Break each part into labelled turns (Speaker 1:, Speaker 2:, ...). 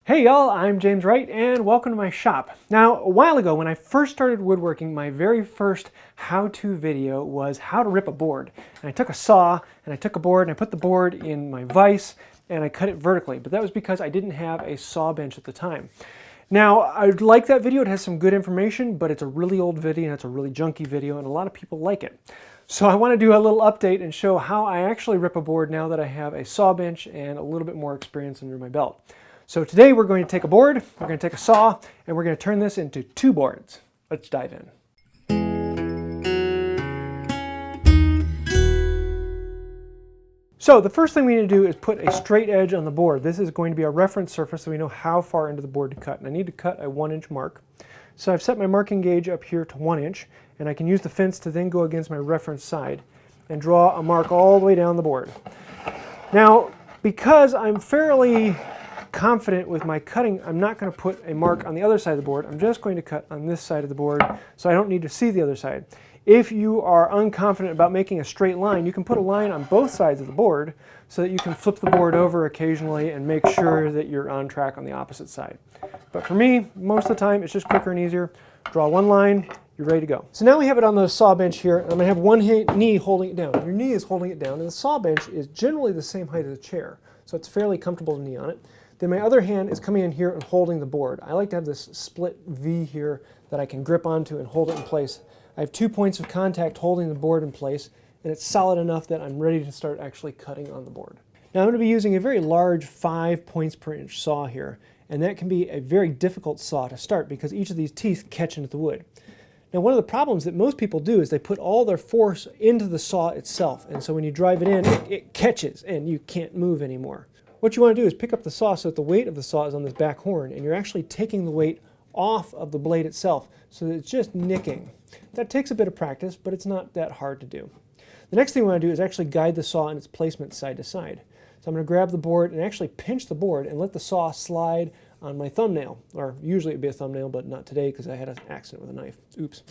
Speaker 1: Hey y'all, I'm James Wright and welcome to my shop. Now, a while ago when I first started woodworking, my very first how-to video was how to rip a board. And I took a saw and I took a board and I put the board in my vise and I cut it vertically, but that was because I didn't have a saw bench at the time. Now, I like that video, it has some good information, but it's a really old video and it's a really junky video and a lot of people like it. So I want to do a little update and show how I actually rip a board now that I have a saw bench and a little bit more experience under my belt. So today we're going to take a board, we're going to take a saw, and we're going to turn this into two boards. Let's dive in. So the first thing we need to do is put a straight edge on the board. This is going to be a reference surface so we know how far into the board to cut. And I need to cut a 1-inch mark. So I've set my marking gauge up here to 1 inch, and I can use the fence to then go against my reference side and draw a mark all the way down the board. Now, because I'm fairly confident with my cutting, I'm not going to put a mark on the other side of the board. I'm just going to cut on this side of the board so I don't need to see the other side. If you are unconfident about making a straight line, you can put a line on both sides of the board so that you can flip the board over occasionally and make sure that you're on track on the opposite side. But for me, most of the time, it's just quicker and easier. Draw one line, you're ready to go. So now we have it on the saw bench here. I'm going to have one knee holding it down. Your knee is holding it down, and the saw bench is generally the same height as a chair, so it's fairly comfortable to knee on it. Then my other hand is coming in here and holding the board. I like to have this split V here that I can grip onto and hold it in place. I have 2 points of contact holding the board in place, and it's solid enough that I'm ready to start actually cutting on the board. Now I'm going to be using a very large 5 points per inch saw here, and that can be a very difficult saw to start because each of these teeth catch into the wood. Now one of the problems that most people do is they put all their force into the saw itself, and so when you drive it in, it catches and you can't move anymore. What you want to do is pick up the saw so that the weight of the saw is on this back horn, and you're actually taking the weight off of the blade itself so that it's just nicking. That takes a bit of practice, but it's not that hard to do. The next thing we want to do is actually guide the saw in its placement side to side. So I'm going to grab the board and actually pinch the board and let the saw slide on my thumbnail, or usually it would be a thumbnail, but not today because I had an accident with a knife. Oops.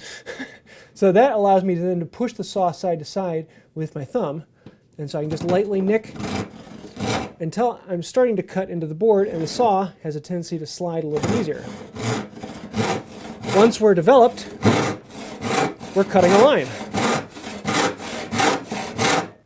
Speaker 1: So that allows me then to push the saw side to side with my thumb, and so I can just lightly nick until I'm starting to cut into the board, and the saw has a tendency to slide a little easier. Once we're developed, we're cutting a line.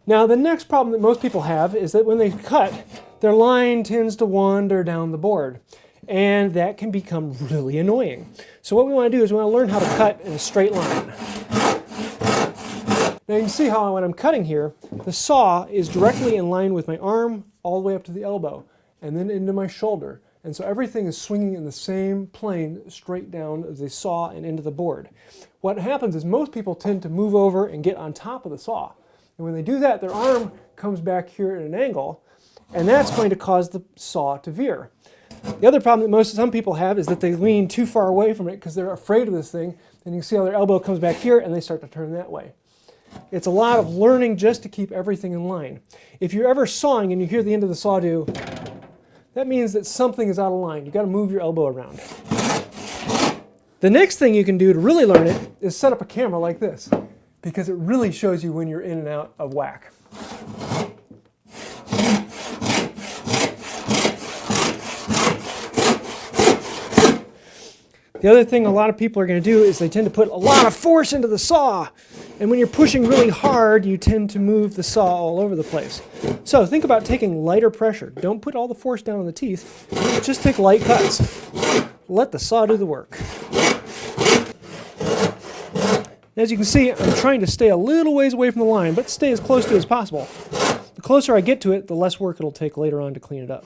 Speaker 1: Now the next problem that most people have is that when they cut, their line tends to wander down the board, and that can become really annoying. So what we want to do is we want to learn how to cut in a straight line. Now you can see how when I'm cutting here, the saw is directly in line with my arm all the way up to the elbow and then into my shoulder. And so everything is swinging in the same plane straight down the saw and into the board. What happens is most people tend to move over and get on top of the saw. And when they do that, their arm comes back here at an angle, and that's going to cause the saw to veer. The other problem that some people have is that they lean too far away from it because they're afraid of this thing. And you can see how their elbow comes back here and they start to turn that way. It's a lot of learning just to keep everything in line. If you're ever sawing and you hear the end of the saw do, that means that something is out of line. You've got to move your elbow around. The next thing you can do to really learn it is set up a camera like this, because it really shows you when you're in and out of whack. The other thing a lot of people are going to do is they tend to put a lot of force into the saw. And when you're pushing really hard, you tend to move the saw all over the place. So think about taking lighter pressure. Don't put all the force down on the teeth. Just take light cuts. Let the saw do the work. As you can see, I'm trying to stay a little ways away from the line, but stay as close to it as possible. The closer I get to it, the less work it'll take later on to clean it up.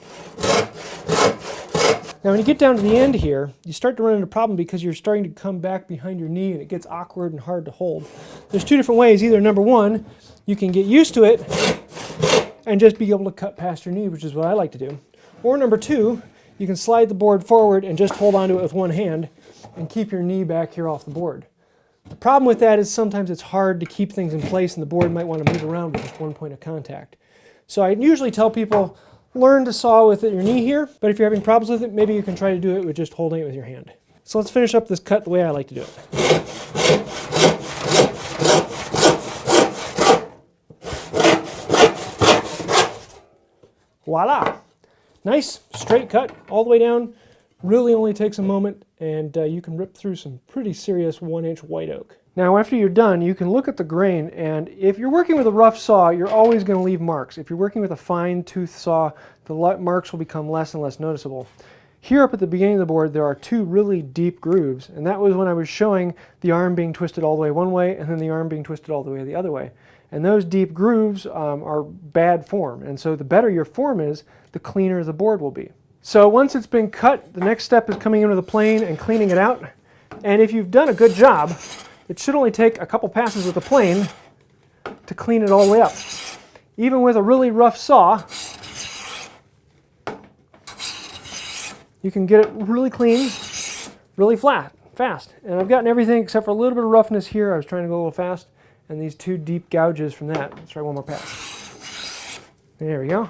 Speaker 1: Now when you get down to the end here, you start to run into a problem because you're starting to come back behind your knee and it gets awkward and hard to hold. There's two different ways. Either number one, you can get used to it and just be able to cut past your knee, which is what I like to do. Or number two, you can slide the board forward and just hold onto it with one hand and keep your knee back here off the board. The problem with that is sometimes it's hard to keep things in place and the board might want to move around with just one point of contact. So I usually tell people, learn to saw with your knee here, but if you're having problems with it, maybe you can try to do it with just holding it with your hand. So let's finish up this cut the way I like to do it. Voila! Nice straight cut all the way down. Really only takes a moment, and you can rip through some pretty serious 1-inch white oak. Now after you're done, you can look at the grain, and if you're working with a rough saw, you're always going to leave marks. If you're working with a fine tooth saw, the marks will become less and less noticeable. Here up at the beginning of the board, there are 2 really deep grooves, and that was when I was showing the arm being twisted all the way one way and then the arm being twisted all the way the other way. And those deep grooves are bad form, and so the better your form is, the cleaner the board will be. So once it's been cut, the next step is coming in with a plane and cleaning it out. And if you've done a good job, it should only take a couple passes with a plane to clean it all the way up. Even with a really rough saw, you can get it really clean, really fast. And I've gotten everything except for a little bit of roughness here. I was trying to go a little fast. And these 2 deep gouges from that. Let's try one more pass. There we go.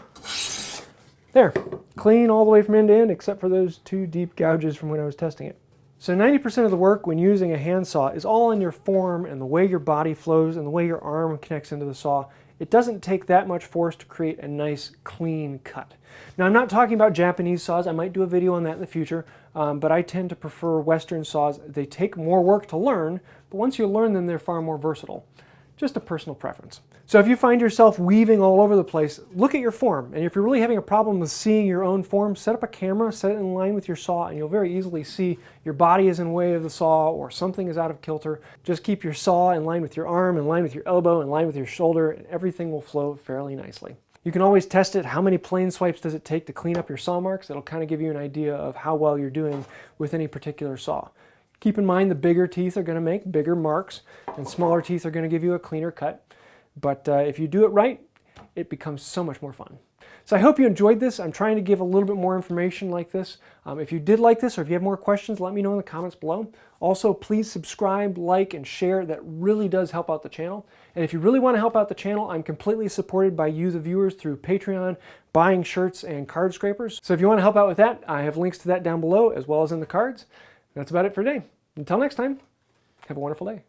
Speaker 1: There. Clean all the way from end to end except for those 2 deep gouges from when I was testing it. So 90% of the work when using a handsaw is all in your form and the way your body flows and the way your arm connects into the saw. It doesn't take that much force to create a nice, clean cut. Now, I'm not talking about Japanese saws. I might do a video on that in the future, but I tend to prefer Western saws. They take more work to learn, but once you learn them, they're far more versatile. Just a personal preference. So if you find yourself weaving all over the place, look at your form. And if you're really having a problem with seeing your own form, set up a camera, set it in line with your saw, and you'll very easily see your body is in the way of the saw or something is out of kilter. Just keep your saw in line with your arm, in line with your elbow, in line with your shoulder, and everything will flow fairly nicely. You can always test it. How many plane swipes does it take to clean up your saw marks? It'll kind of give you an idea of how well you're doing with any particular saw. Keep in mind the bigger teeth are going to make bigger marks and smaller teeth are going to give you a cleaner cut. But if you do it right, it becomes so much more fun. So I hope you enjoyed this. I'm trying to give a little bit more information like this. If you did like this or if you have more questions, let me know in the comments below. Also, please subscribe, like, and share. That really does help out the channel. And if you really want to help out the channel, I'm completely supported by you, the viewers, through Patreon, buying shirts, and card scrapers. So if you want to help out with that, I have links to that down below as well as in the cards. That's about it for today. Until next time, have a wonderful day.